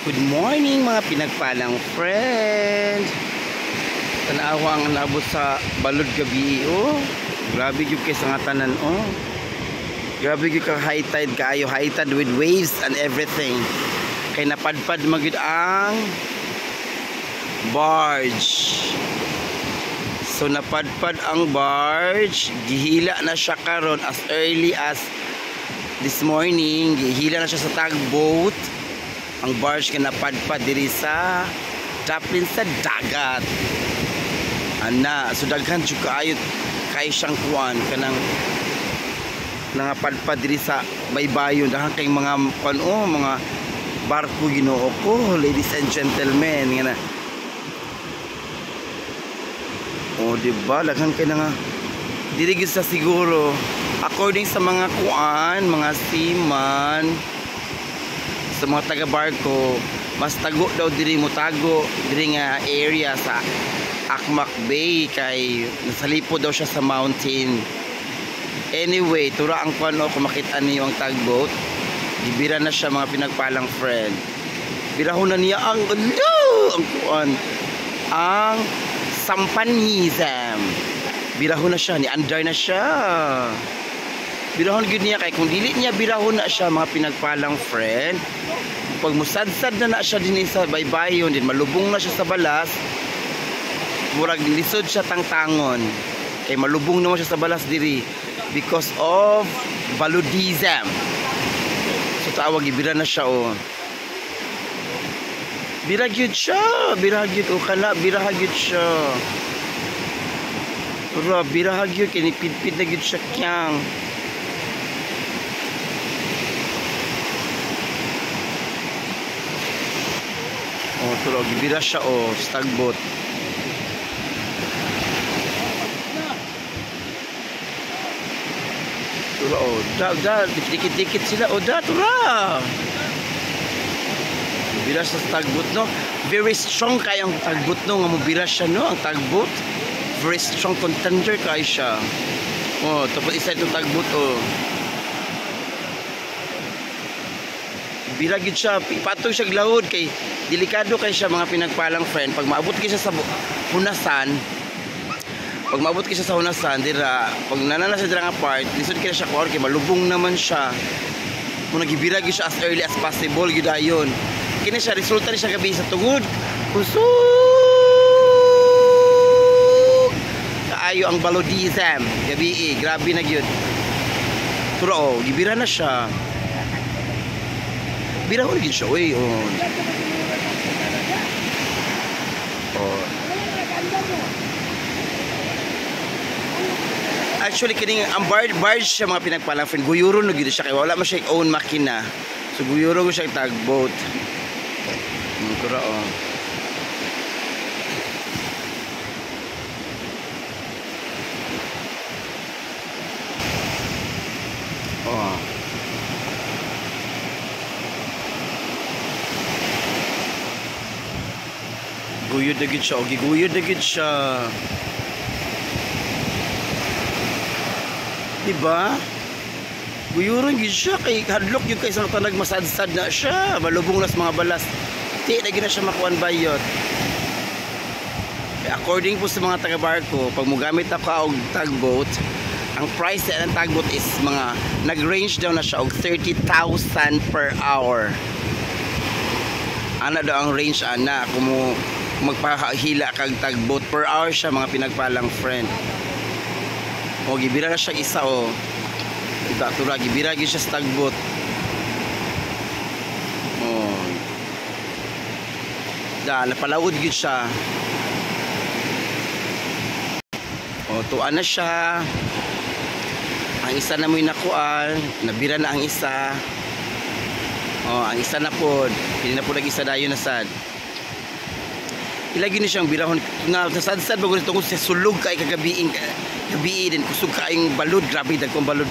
Good morning mga pinagpalang friend. Tanawa ang nabot sa balod gabi oh. Grabe gyud kay sa nga tanan oh. Grabe gyud ka high tide kaayo, high tide with waves and everything. Kay napadpad magyud ang barge. So napadpad ang barge, gihila na siya karon as early as this morning. Gihila na siya sa tugboat. Ang barge ka napadpad diri sa daplin sa dagat. Ana, so daghan jud kaayo kay siyang kuan kanang nangapadpad diri sa baybayon. Daghan kay mga kuan mga barko Ginoo ko, ladies and gentlemen, ngana. Diba? Daghan kay nga diri gyud sa siguro according sa mga kuan, mga seaman, sa mga taga-barko, mas tago daw diri mo tago diri nga area sa Akmak Bay kay nasalipod daw siya sa mountain. Anyway, tura ang kuno kung makita niyo ang tugboat, gibira na siya mga pinagpalang friend. Birahon na niya ang kuan, ang Sampanhism. Birahon na siya, ni andar na siya. Birahon gud niya kay kung dili niya birahon na siya mga pinagpalang friend, pag musadsad na siya dinhi sa baybayon din malubong na siya sa balas, murag lisod siya tangtangon kay malubong naman siya sa balas diri because of baludism. So tawag ibira na siya bira gyud siya, bira gyud kana, bira gyud siya. Pero bira gyud kay nipidpid na gyud siya kyang. Tulog, bira siya sa tugboat. Tulog, dikit-dikit sila. Tura. Bira sa tugboat, no? Very strong kayang tugboat, no? Nga mo bira siya, no? Ang tugboat. Very strong contender kaya siya. Tapos isa itong tugboat, bira gid siya, patong siya glahod kay delikado kay siya mga pinagpalang friend. Pag maabot kay siya sa hunasan, dira, pag nanana sa dira nga part, lisod kay siya kuan kay malubong naman siya. Kung nagibira gid siya as early as possible gid ayon. Kini siya resulta ni siya gabi sa tungod. Kusog kaayo ang balodism gabi grabe na gyud. Pero gibira na siya. Birahon gid siya Actually kining ang barge siya mga pinagpalang friend, guyuron na gid siya kay wala man siya own makina. So guyuron ko siya tugboat. Kura guyod na gid siya, giguyod na gid siya. Diba? Guyuron gid siya kay hadlok yung kay sa tanag masadsad na siya, malubong nas mga balas. Di na gid na siya makuan bayot. According po sa mga taga-barko, pag mo gamit ako og tugboat, ang price ng tugboat is mga nag-range daw na siya og 30,000 per hour. Ana daw ang range ana kung magpahila kag tugboat per hour siya mga pinagpalang friend. Gibira na siya isa tura gibira gyud siya sa tugboat. Napalaod gyud siya. Tuan na siya. Ang isa na mo'y nakuan, nabira na ang isa. Ang isa na pod, hindi na po nag-isa dayon na sad. Ilagi ni siyang birahon nga sad-sad bago tungod sa sulog kay gabi din kusog kaayong balod, grabe dagkong balod